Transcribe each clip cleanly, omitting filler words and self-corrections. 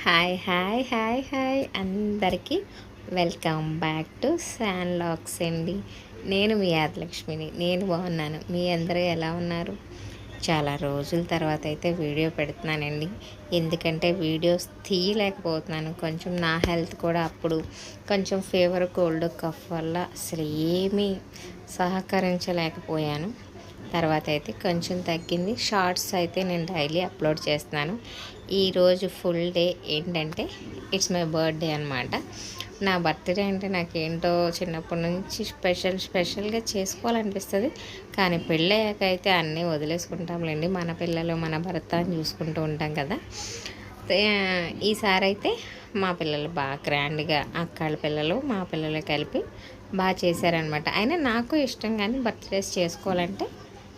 Hi hi hi hi అందరికీ welcome back to San lakhs అండి. నేను మీ ఆదిలక్ష్మిని. నేను బాగున్నాను. మీ అందరూ ఎలా ఉన్నారు? చాలా రోజుల తర్వాత అయితే వీడియో పెడుతున్నానండి. ఎందుకంటే వీడియోస్ తీయలేకపోతున్నాను. కొంచెం నా హెల్త్ కూడా అప్పుడు కొంచెం ఫీవర్, కోల్డ్, కఫ్ వల్ల అసలు ఏమీ సహకరించలేకపోయాను. తర్వాత అయితే కొంచెం తగ్గింది. షార్ట్స్ అయితే నేను డైలీ అప్లోడ్ చేస్తున్నాను. ఈరోజు ఫుల్ డే ఏంటంటే ఇట్స్ మై బర్త్డే అనమాట. నా బర్త్డే అంటే నాకేంటో చిన్నప్పటి నుంచి స్పెషల్గా చేసుకోవాలనిపిస్తుంది. కానీ పెళ్ళయ్యాక అయితే అన్నీ వదిలేసుకుంటాంలేండి. మన పిల్లలు మన భర్త అని చూసుకుంటూ ఉంటాం కదా. ఈసారి అయితే మా పిల్లలు బాగా గ్రాండ్గా అక్కళ్ళ పిల్లలు మా పిల్లలు కలిపి బాగా చేశారనమాట. అయినా నాకు ఇష్టం కానీ బర్త్డేస్ చేసుకోవాలంటే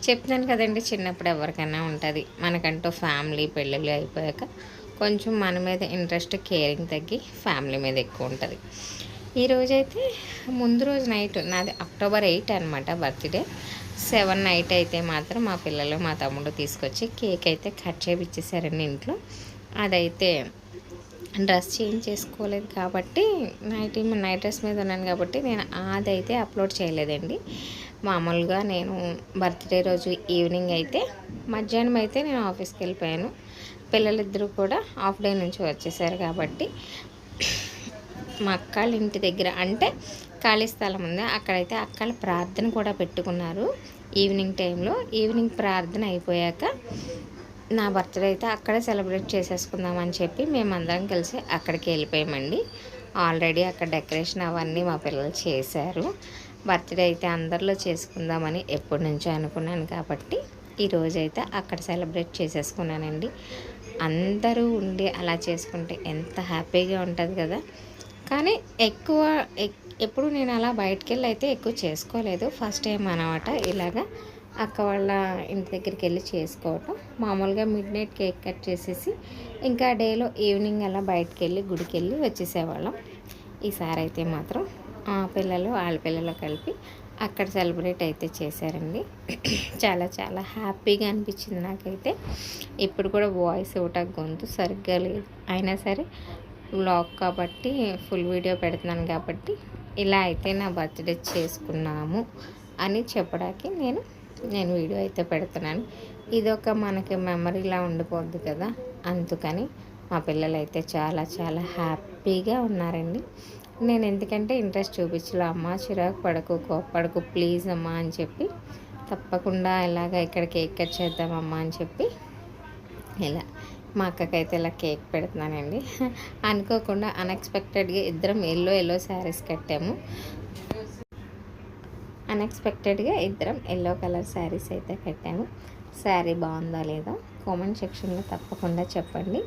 చెప్తాను కదండి, చిన్నప్పుడు ఎవరికైనా ఉంటుంది. మనకంటూ ఫ్యామిలీ పెళ్ళిళ్ళు అయిపోయాక కొంచెం మన మీద ఇంట్రెస్ట్, కేరింగ్ తగ్గి ఫ్యామిలీ మీద ఎక్కువ ఉంటుంది. ఈరోజైతే ముందు రోజు నైట్ నాది అక్టోబర్ 8 అనమాట బర్త్డే. 7 నైట్ అయితే మాత్రం మా పిల్లలు మా తమ్ముడు తీసుకొచ్చి కేక్ అయితే కట్ చేయించేసారండి ఇంట్లో. అదైతే డ్రెస్ చేంజ్ చేసుకోలేదు కాబట్టి నైట్ డ్రెస్ మీద ఉన్నాను కాబట్టి నేను అదైతే అప్లోడ్ చేయలేదండి. మామూలుగా నేను బర్త్డే రోజు ఈవినింగ్ అయితే మధ్యాహ్నం అయితే నేను ఆఫీస్కి వెళ్ళిపోయాను. పిల్లలిద్దరూ కూడా హాఫ్ డే నుంచి వచ్చేసారు కాబట్టి మా అక్కళ్ళ ఇంటి దగ్గర అంటే ఖాళీ స్థలం ఉంది, అక్కడైతే అక్కళ్ళ ప్రార్థన కూడా పెట్టుకున్నారు ఈవినింగ్ టైంలో. ఈవినింగ్ ప్రార్థన అయిపోయాక నా బర్త్డే అయితే అక్కడే సెలబ్రేట్ చేసేసుకుందామని చెప్పి మేమందరం కలిసి అక్కడికి వెళ్ళిపోయామండి. ఆల్రెడీ అక్కడ డెకరేషన్ అవన్నీ మా పిల్లలు చేశారు. బర్త్డే అయితే అందరిలో చేసుకుందామని ఎప్పటి నుంచో అనుకున్నాను కాబట్టి ఈరోజైతే అక్కడ సెలబ్రేట్ చేసేసుకున్నానండి. అందరూ ఉండి అలా చేసుకుంటే ఎంత హ్యాపీగా ఉంటుంది కదా. కానీ ఎప్పుడు నేను అలా బయటికి వెళ్ళి అయితే ఎక్కువ చేసుకోలేదు. ఫస్ట్ టైం అనమాట ఇలాగా అక్క వాళ్ళ ఇంటి దగ్గరికి వెళ్ళి చేసుకోవటం. మామూలుగా మిడ్ నైట్ కేక్ కట్ చేసేసి ఇంకా డేలో ఈవినింగ్ అలా బయటికి వెళ్ళి గుడికి వెళ్ళి వచ్చేసేవాళ్ళం. ఈసారి అయితే మాత్రం పిల్లలు వాళ్ళ పిల్లలు కలిపి అక్కడ సెలబ్రేట్ అయితే చేశారండి. చాలా చాలా హ్యాపీగా అనిపించింది నాకైతే. ఇప్పుడు కూడా వాయిస్ ఒకటి గొంతు సరిగ్గా లేదు, అయినా సరే వ్లాగ్ కాబట్టి ఫుల్ వీడియో పెడుతున్నాను కాబట్టి ఇలా అయితే నా బర్త్డే చేసుకున్నాము అని చెప్పడానికి నేను వీడియో అయితే పెడుతున్నాను. ఇదొక మనకి మెమరీలా ఉండిపోద్ది కదా, అందుకని మా పిల్లలు అయితే చాలా చాలా హ్యాపీగా ఉన్నారండి. నేను ఎందుకంటే ఇంట్రెస్ట్ చూపించలే. అమ్మ చిరాకు పడకు, కోప్పడకు ప్లీజ్ అమ్మా అని చెప్పి తప్పకుండా ఇలాగ ఇక్కడ కేక్ కట్ చేద్దామమ్మా అని చెప్పి ఇలా మా అక్కకైతే ఇలా కేక్ పెడుతున్నానండి. అనుకోకుండా అన్ఎక్స్పెక్టెడ్గా ఇద్దరం ఎల్లో శారీస్ కట్టాము. ఇద్దరం ఎల్లో కలర్ శారీస్ అయితే కట్టాము. శారీ బాగుందా లేదా కామెంట్ సెక్షన్లో తప్పకుండా చెప్పండి.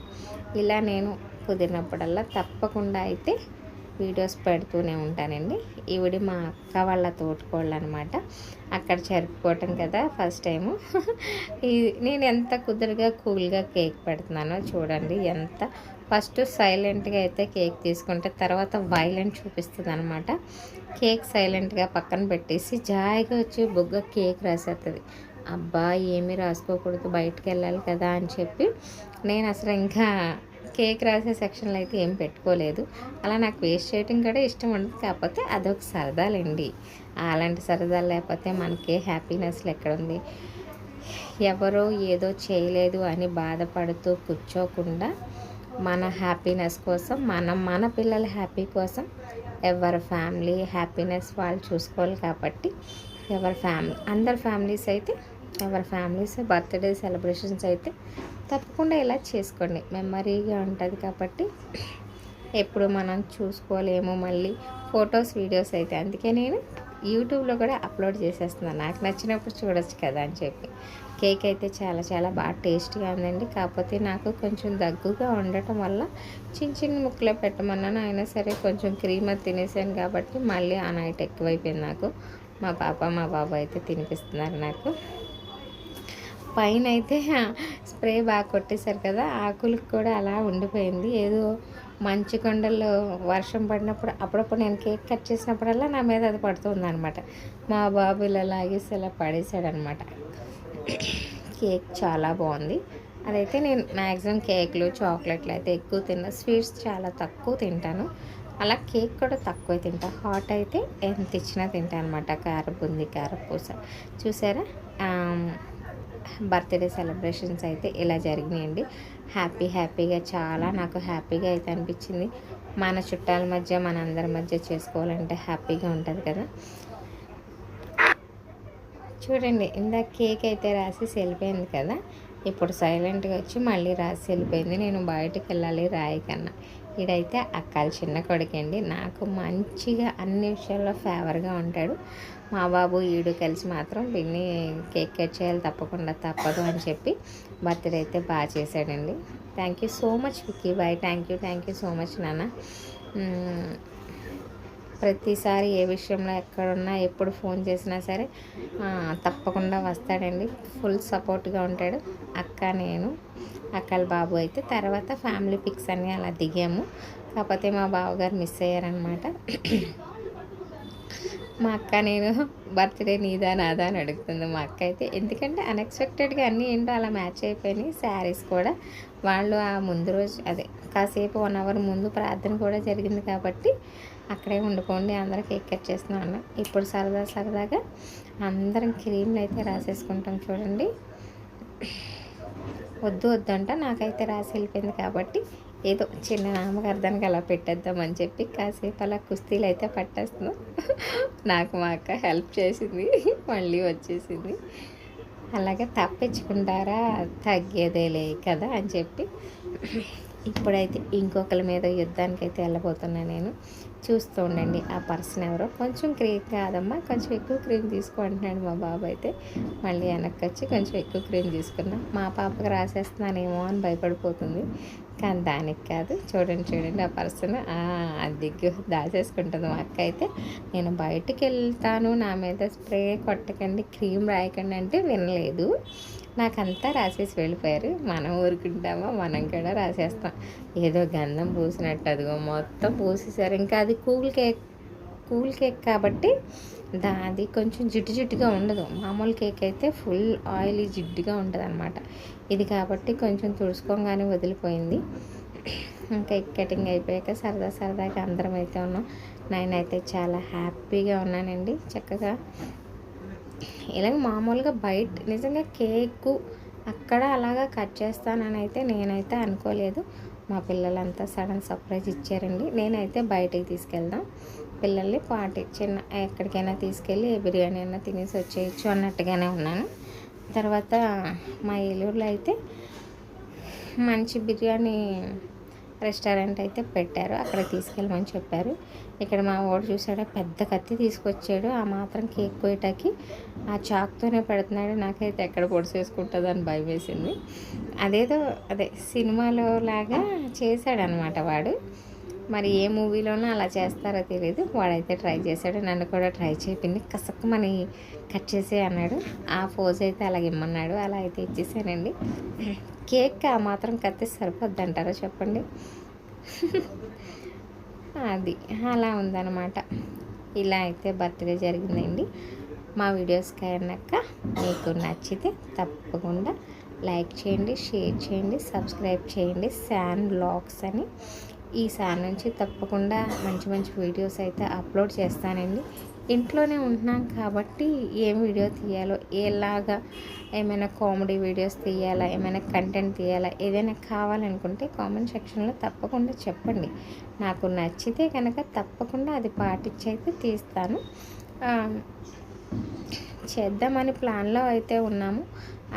ఇలా నేను కుదిరినప్పుడల్లా తప్పకుండా అయితే వీడియోస్ పెడుతూనే ఉంటానండి. ఈవిడ మా అక్క వాళ్ళ తోటికోళ్ళు అనమాట. అక్కడ జరుపుకోవటం కదా ఫస్ట్ టైము. నేను ఎంత కుదురుగా కూల్గా కేక్ పెడుతున్నానో చూడండి. ఎంత ఫస్ట్ సైలెంట్గా అయితే కేక్ తీసుకుంటే తర్వాత వైలెంట్ చూపిస్తుంది అనమాట. కేక్ సైలెంట్గా పక్కన పెట్టేసి జాయిగా వచ్చి బొగ్గ కేక్ రాసేస్తుంది. అబ్బా ఏమీ రాసుకోకూడదు, బయటికి వెళ్ళాలి కదా అని చెప్పి నేను అసలు ఇంకా కేక్ రాసే సెక్షన్లో అయితే ఏం పెట్టుకోలేదు. అలా నాకు వేస్ట్ చేయడం కూడా ఇష్టం ఉండదు. కాకపోతే అదొక సరదాలండి. అలాంటి సరదాలు లేకపోతే మనకి హ్యాపీనెస్లు ఎక్కడుంది. ఎవరో ఏదో చేయలేదు అని బాధపడుతూ కూర్చోకుండా మన హ్యాపీనెస్ కోసం మన పిల్లల హ్యాపీ కోసం ఎవరి ఫ్యామిలీ హ్యాపీనెస్ వాళ్ళు చూసుకోవాలి కాబట్టి అందరి ఫ్యామిలీస్ అయితే ఎవరి ఫ్యామిలీస్ బర్త్డే సెలబ్రేషన్స్ అయితే తప్పకుండా ఇలా చేసుకోండి. మెమరీగా ఉంటుంది కాబట్టి ఎప్పుడు మనం చూసుకోలేము మళ్ళీ ఫొటోస్ వీడియోస్ అయితే. అందుకే నేను యూట్యూబ్లో కూడా అప్లోడ్ చేసేస్తున్నాను, నాకు నచ్చినప్పుడు చూడొచ్చు కదా అని చెప్పి. కేక్ అయితే చాలా చాలా బాగా టేస్ట్గా ఉందండి. కాకపోతే నాకు కొంచెం దగ్గుగా ఉండటం వల్ల చిన్న ముక్కలు పెట్టమన్నాను. అయినా సరే కొంచెం క్రీమ్ అది తినేసాను కాబట్టి మళ్ళీ ఆ నైట్ ఎక్కువైపోయింది నాకు. మా పాప మా బాబు అయితే తినిపిస్తున్నారు నాకు. పైన అయితే స్ప్రే బాగా కొట్టేశారు కదా, ఆకులకు కూడా అలా ఉండిపోయింది. ఏదో మంచు కొండల్లో వర్షం పడినప్పుడు అప్పుడప్పుడు నేను కేక్ కట్ చేసినప్పుడల్లా నా మీద అది పడుతుంది అనమాట. మా బాబు ఇలా లాగేసి ఇలా పడేసాడనమాట. కేక్ చాలా బాగుంది. అదైతే నేను మ్యాక్సిమం కేకులు చాక్లెట్లు అయితే ఎక్కువ తిన్నా, స్వీట్స్ చాలా తక్కువ తింటాను. అలా కేక్ కూడా తక్కువ తింటా, హాట్ అయితే ఎంత ఇచ్చినా తింటాను అనమాట. కారబుంది, కారపూస చూసారా. బర్త్డే సెలబ్రేషన్స్ అయితే ఇలా జరిగినాయండి. హ్యాపీగా చాలా నాకు హ్యాపీగా అయితే అనిపించింది. మన చుట్టాల మధ్య మన అందరి మధ్య చేసుకోవాలంటే హ్యాపీగా ఉంటుంది కదా. చూడండి, ఇందాక కేక్ అయితే రాసి వెళ్ళిపోయింది కదా, ఇప్పుడు సైలెంట్గా వచ్చి మళ్ళీ రాసి వెళ్ళిపోయింది. నేను బయటికి వెళ్ళాలి రాయి కన్నా. ఇదైతే అక్కల చిన్న కొడుకండి, నాకు మంచిగా అన్ని విషయాల్లో ఫేవర్గా ఉంటాడు. మా బాబు ఈడు కలిసి మాత్రం పిన్ని కేక్ కట్ చేయాలి తప్పకుండా తప్పదు అని చెప్పి బర్త్డే అయితే బాగా చేశాడండి. Thank you so much Vicky boy. Thank you so much నాన్న. ప్రతిసారి ఏ విషయంలో ఎక్కడున్నా ఎప్పుడు ఫోన్ చేసినా సరే తప్పకుండా వస్తాడండి. ఫుల్ సపోర్ట్గా ఉంటాడు. అక్క నేను అక్కల బాబు అయితే తర్వాత ఫ్యామిలీ పిక్స్ అన్నీ అలా దిగాము. కాకపోతే మా బావగారు మిస్ అయ్యారనమాట. మా అక్క నేను బర్త్డే నీదా నాదా అని అడుగుతుంది మా అక్క అయితే. ఎందుకంటే అన్ఎక్స్పెక్టెడ్గా అన్నీ ఏంటో అలా మ్యాచ్ అయిపోయినాయి. శారీస్ కూడా వాళ్ళు ఆ ముందు రోజు అదే కాసేపు 1 అవర్ ముందు ప్రార్థన కూడా జరిగింది కాబట్టి అక్కడే ఉండిపోండి, అందరూ కేక్ కట్ చేస్తున్నాను. ఇప్పుడు సరదాగా అందరం క్రీమ్లు అయితే రాసేసుకుంటాం. చూడండి, వద్దంట, నాకైతే రాసి వెళ్ళిపోయింది కాబట్టి ఏదో చిన్న నామకార్థానికి అలా పెట్టేద్దామని చెప్పి కాసేపు అలా కుస్తీలు అయితే పట్టేస్తున్నాం. నాకు మా అక్క హెల్ప్ చేసింది, మళ్ళీ వచ్చేసింది. అలాగే తప్పించుకుంటారా, తగ్గేదేలే కదా అని చెప్పి ఇప్పుడైతే ఇంకొకరి మీద యుద్ధానికి అయితే వెళ్ళబోతున్నాను నేను. చూస్తూ ఉండండి. ఆ పర్సన్ ఎవరో. కొంచెం క్రీమ్ కాదమ్మా, కొంచెం ఎక్కువ క్రీమ్ తీసుకుంటున్నాడు మా బాబు అయితే. మళ్ళీ వెనక్కి వచ్చి కొంచెం ఎక్కువ క్రీమ్ తీసుకున్నా. మా పాపకు రాసేస్తున్నానేమో అని భయపడిపోతుంది, కానీ దానికి కాదు. చూడండి ఆ పర్సన్ దిగ్గు దాచేసుకుంటుంది మా అక్క అయితే. నేను బయటికి వెళ్తాను, నా మీద స్ప్రే కొట్టకండి, క్రీమ్ రాయకండి అంటే వినలేదు. నాకంతా రాసేసి వెళ్ళిపోయారు. మనం ఊరుకుంటామా, మనం కూడా రాసేస్తాం. ఏదో గంధం పూసినట్టు అదిగో మొత్తం పూసేసారు. ఇంకా అది కూల్ కేక్ కాబట్టి అది కొంచెం జిడ్డుగా ఉండదు. మామూలు కేక్ అయితే ఫుల్ ఆయిలీ జిడ్డుగా ఉంటుంది అనమాట. ఇది కాబట్టి కొంచెం తుడుచుకోగానే వదిలిపోయింది. ఇంకా కటింగ్ అయిపోయాక సరదాగా అందరం అయితే ఉన్నాం. నేనైతే చాలా హ్యాపీగా ఉన్నానండి. చక్కగా ఇలాగ మామూలుగా బయట నిజంగా కేకు అక్కడ అలాగా కట్ చేస్తానని అయితే నేనైతే అనుకోలేదు. మా పిల్లలంతా సడన్ సర్ప్రైజ్ ఇచ్చారండి. నేనైతే బయటికి తీసుకెళ్దాం పిల్లల్ని, పార్టీ చిన్న ఎక్కడికైనా తీసుకెళ్ళి ఏ బిర్యానీ అయినా తినేసి వచ్చేయచ్చు అన్నట్టుగానే ఉన్నాను. తర్వాత మా ఏలూరులో అయితే మంచి బిర్యానీ రెస్టారెంట్ అయితే పెట్టారు, అక్కడ తీసుకెళ్ళమని చెప్పారు. ఇక్కడ మా వాడు చూసాడా, పెద్ద కత్తి తీసుకొచ్చాడు. ఆ మాత్రం కేక్ కోయటానికి ఆ చాక్తోనే పెడుతున్నాడు. నాకైతే ఎక్కడ పొడిసేసుకుంటుందో అని భయం వేసింది. అదే సినిమాలో లాగా చేశాడనమాట వాడు. మరి ఏ మూవీలోనూ అలా చేస్తారో తెలియదు. వాడైతే ట్రై చేశాడు, నన్ను కూడా ట్రై చేయింది. కసక్కమని కట్ చేసే అన్నాడు. ఆ పోజ్ అయితే అలాగే ఇమ్మన్నాడు, అలా అయితే ఇచ్చేసానండి. కేక్ ఆ మాత్రం కత్తి సరిపోద్ది అంటారా చెప్పండి. అది అలా ఉందన్నమాట. ఇలా అయితే బర్త్డే జరిగిందండి. మా వీడియోస్ కనుక మీకు నచ్చితే తప్పకుండా లైక్ చేయండి, షేర్ చేయండి, సబ్స్క్రైబ్ చేయండి. శాన్ వ్లాగ్స్ అని ఈసారి నుంచి తప్పకుండా మంచి వీడియోస్ అయితే అప్లోడ్ చేస్తానండి. ఇంట్లోనే ఉంటున్నాం కాబట్టి ఏం వీడియో తీయాలో, ఎలాగా ఏమైనా కామెడీ వీడియోస్ తీయాలా, ఏమైనా కంటెంట్ తీయాలా, ఏదైనా కావాలనుకుంటే కామెంట్ సెక్షన్లో తప్పకుండా చెప్పండి. నాకు నచ్చితే కనుక తప్పకుండా అది పాటించి అయితే తీస్తాను. చేద్దామని ప్లాన్లో అయితే ఉన్నాము.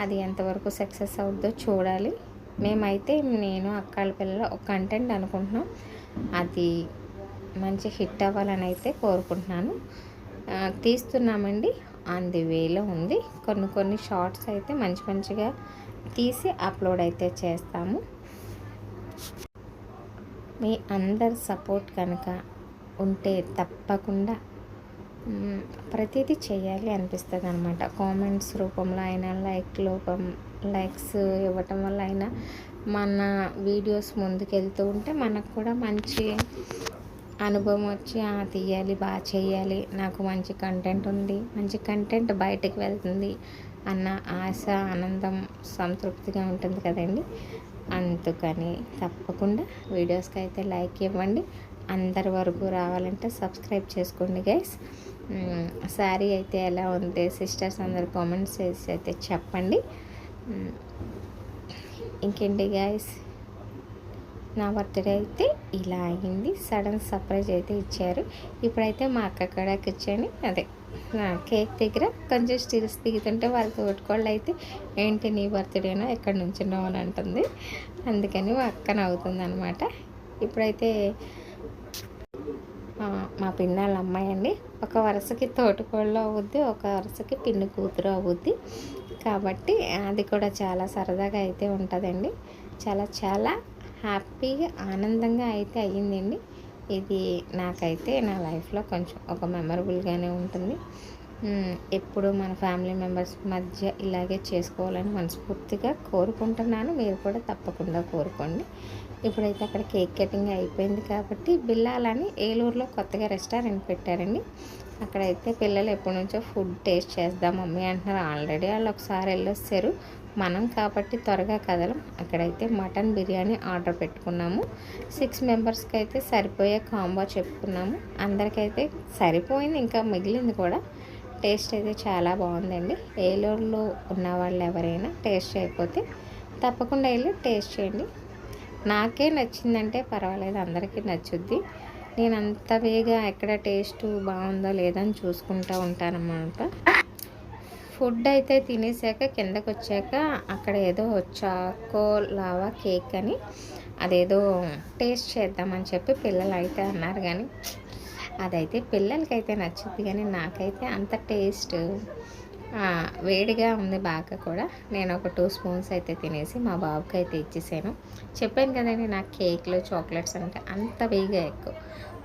అది ఎంతవరకు సక్సెస్ అవుద్దో చూడాలి. మేమైతే నేను అక్కాళ్ళ పిల్లలు ఒక కంటెంట్ అనుకుంటున్నాం, అది మంచి హిట్ అవ్వాలని అయితే కోరుకుంటున్నాను. తీస్తున్నామండి, ఆన్ ది వేలో ఉంది. కొన్ని షార్ట్స్ అయితే మంచిగా తీసి అప్లోడ్ అయితే చేస్తాము. మీ అందరి సపోర్ట్ కనుక ఉంటే తప్పకుండా ప్రతిదీ చేయాలి అనిపిస్తుంది అనమాట. కామెంట్స్ రూపంలో అయినా, లైక్స్ ఇవ్వటం వల్ల అయినా మన వీడియోస్ ముందుకెళ్తూ ఉంటే మనకు కూడా మంచి అనుభవం వచ్చి తీయాలి, బాగా చేయాలి, నాకు మంచి కంటెంట్ ఉంది, మంచి కంటెంట్ బయటకు వెళ్తుంది అన్న ఆశ, ఆనందం, సంతృప్తిగా ఉంటుంది కదండి. అందుకని తప్పకుండా వీడియోస్కి అయితే లైక్ ఇవ్వండి. అందరి వరకు రావాలంటే సబ్స్క్రైబ్ చేసుకోండి గైస్. శారీ అయితే ఎలా ఉంది సిస్టర్స్ అందరు కామెంట్స్ చేసి అయితే చెప్పండి. ఇంకేంటి గైస్, నా బర్త్డే అయితే ఇలా అయింది. సడన్ సర్ప్రైజ్ అయితే ఇచ్చారు. ఇప్పుడైతే మా అక్క కూడా కూర్చొని అదే కేక్ దగ్గర కొంచెం స్టిల్స్ దిగుతుంటే వాళ్ళ తోటికోళ్ళు అయితే ఏంటి నీ బర్త్డేనో ఎక్కడి నుంచి అని అంటుంది. అందుకని మా అక్క నవ్వుతుంది అనమాట. ఇప్పుడైతే మా పిన్నాళ్ళ అమ్మాయి అండి, ఒక వరుసకి తోటికోళ్ళు అవుద్ది, ఒక వరుసకి పిన్ని కూతురు అవుద్ది. కాబట్టి అది కూడా చాలా సరదాగా అయితే ఉంటుందండి. చాలా చాలా హ్యాపీగా ఆనందంగా అయితే అయ్యిందండి. ఇది నాకైతే నా లైఫ్లో కొంచెం ఒక మెమరబుల్గానే ఉంటుంది. ఎప్పుడు మన ఫ్యామిలీ మెంబర్స్ మధ్య ఇలాగే చేసుకోవాలని మనస్ఫూర్తిగా కోరుకుంటున్నాను. మీరు కూడా తప్పకుండా కోరుకోండి. ఇప్పుడైతే అక్కడ కేక్ కటింగ్ అయిపోయింది కాబట్టి బిల్లాలని ఏలూరులో కొత్తగా రెస్టారెంట్ పెట్టారండి. అక్కడైతే పిల్లలు ఎప్పటి నుంచో ఫుడ్ టేస్ట్ చేద్దాం మమ్మీ అంటున్నారు. ఆల్రెడీ వాళ్ళు ఒకసారి వెళ్ళొస్తారు, మనం కాబట్టి త్వరగా కదలం. అక్కడైతే మటన్ బిర్యానీ ఆర్డర్ పెట్టుకున్నాము. 6 మెంబర్స్కి అయితే సరిపోయే కాంబో చెప్పుకున్నాము. అందరికైతే సరిపోయింది, ఇంకా మిగిలింది కూడా. టేస్ట్ అయితే చాలా బాగుందండి. ఏలూరులో ఉన్న వాళ్ళు ఎవరైనా టేస్ట్ చేయకపోతే తప్పకుండా వెళ్ళి టేస్ట్ చేయండి. నాకే నచ్చిందంటే పర్వాలేదు, అందరికీ నచ్చుద్ది. నేను అంత వేగా ఎక్కడ టేస్ట్ బాగుందో లేదని చూసుకుంటూ ఉంటానన్నమాట. ఫుడ్ అయితే తినేసాక కిందకు వచ్చాక అక్కడ ఏదో చాకో లావా కేక్ అని అదేదో టేస్ట్ చేద్దామని చెప్పి పిల్లలు అయితే అన్నారు. కానీ అదైతే పిల్లలకైతే నచ్చుద్ది, కానీ నాకైతే అంత టేస్ట్ వేడిగా ఉంది బాగా కూడా. నేను ఒక 2 స్పూన్స్ అయితే తినేసి మా బాబుకి అయితే ఇచ్చేసాను. చెప్పాను కదండి, నాకు కేక్లు చాక్లెట్స్ అంటే అంత వేగా ఎక్కువ.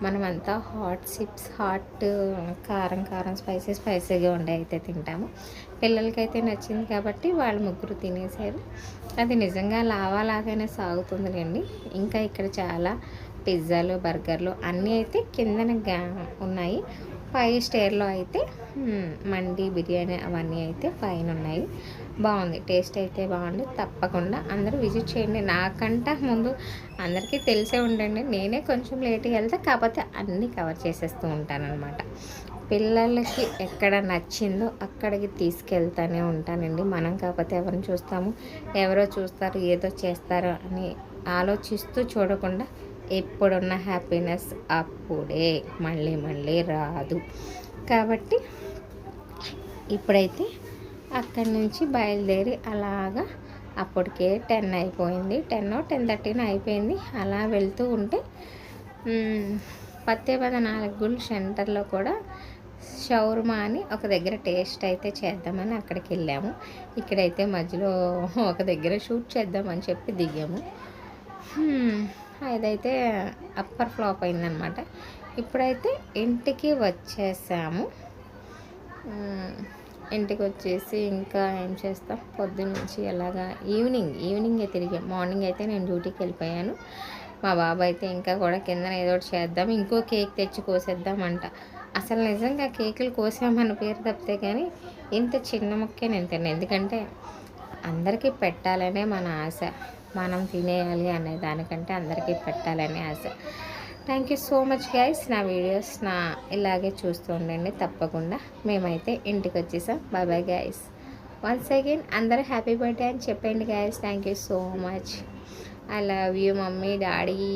మనమంతా హాట్ చిప్స్, హాట్ కారం కారం స్పైసీగా ఉండే అయితే తింటాము. పిల్లలకైతే నచ్చింది కాబట్టి వాళ్ళు ముగ్గురు తినేసారు. అది నిజంగా లావాలాగానే సాగుతుందిలేండి. ఇంకా ఇక్కడ చాలా పిజ్జాలు, బర్గర్లు అన్నీ అయితే కిందన ఉన్నాయి. 5 స్టార్లో అయితే మండి, బిర్యానీ అవన్నీ అయితే పైన ఉన్నాయి. బాగుంది, టేస్ట్ అయితే బాగుంది. తప్పకుండా అందరూ విజిట్ చేయండి. నాకంటే ముందు అందరికీ తెలిసే ఉండండి, నేనే కొంచెం లేట్గా వెళ్తే కాకపోతే అన్నీ కవర్ చేసేస్తూ ఉంటానన్నమాట. పిల్లలకి ఎక్కడ నచ్చిందో అక్కడికి తీసుకెళ్తూనే ఉంటానండి. మనం కాకపోతే ఎవరిని చూస్తాము, ఎవరో చూస్తారు ఏదో చేస్తారు అని ఆలోచిస్తూ చూడకుండా ఎప్పుడున్న హ్యాపీనెస్ అప్పుడే, మళ్ళీ రాదు. కాబట్టి ఇప్పుడైతే అక్కడి నుంచి బయలుదేరి అలాగా అప్పటికే 10 అయిపోయింది, 10:30 అయిపోయింది. అలా వెళ్తూ ఉంటే పత్తేపద 4 గుళ్ళు సెంటర్లో కూడా షవర్మా అని ఒక దగ్గర టేస్ట్ అయితే చేద్దామని అక్కడికి వెళ్ళాము. ఇక్కడైతే మధ్యలో ఒక దగ్గర షూట్ చేద్దామని చెప్పి దిగాము. అదైతే అప్పర్ ఫ్లాప్ అయిందనమాట. ఇప్పుడైతే ఇంటికి వచ్చేసాము. ఇంటికి వచ్చేసి ఇంకా ఏం చేస్తాం, పొద్దున్నుంచి అలాగా ఈవినింగే తిరిగాం. మార్నింగ్ అయితే నేను డ్యూటీకి వెళ్ళిపోయాను. మా బాబు అయితే ఇంకా కూడా కిందన ఏదో ఒకటి చేద్దాం, ఇంకో కేక్ తెచ్చి కోసేద్దామంట. అసలు నిజంగా కేకులు కోసామన్న పేరు తప్పితే కానీ ఇంత చిన్న ముక్కే నేను తిన్నాను. ఎందుకంటే అందరికీ పెట్టాలనే మన ఆశ, మనం తినేయాలి అనే దానికంటే అందరికీ పెట్టాలనే ఆశ. Thank you so much guys. నా వీడియోస్ ఇలాగే చూస్తూ ఉండండి తప్పకుండా. మేమైతే ఇంటికి వచ్చేసాం. Bye guys. వన్స్ అగైన్ అందరూ హ్యాపీ బర్త్డే అని చెప్పండి guys. Thank you so much. I love you mummy, daddy,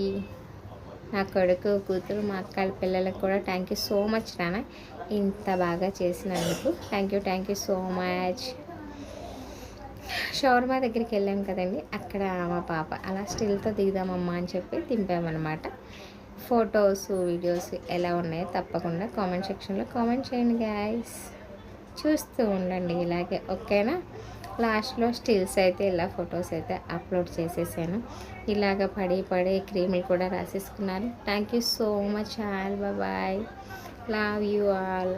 నా కొడుకు, కూతురు, మా అక్కల పిల్లలకు కూడా థ్యాంక్ యూ సో మచ్ నాన్న, ఇంత బాగా చేసినందుకు. Thank you so much. Shawarma దగ్గరికి వెళ్ళాం కదండి, అక్కడ మా పాప అలా స్టిల్తో దిగుదామమ్మా అని చెప్పి దింపామన్నమాట. ఫొటోస్, వీడియోస్ ఎలా ఉన్నాయో తప్పకుండా కామెంట్ సెక్షన్లో కామెంట్ చేయండి గాయస్. చూస్తూ ఉండండి ఇలాగే, ఓకేనా. లాస్ట్లో స్టిల్స్ అయితే ఇలా ఫొటోస్ అయితే అప్లోడ్ చేసేసాను. ఇలాగ పడి క్రీములు కూడా రాసేసుకున్నారు. Thank you so much all. Bye. Love you all.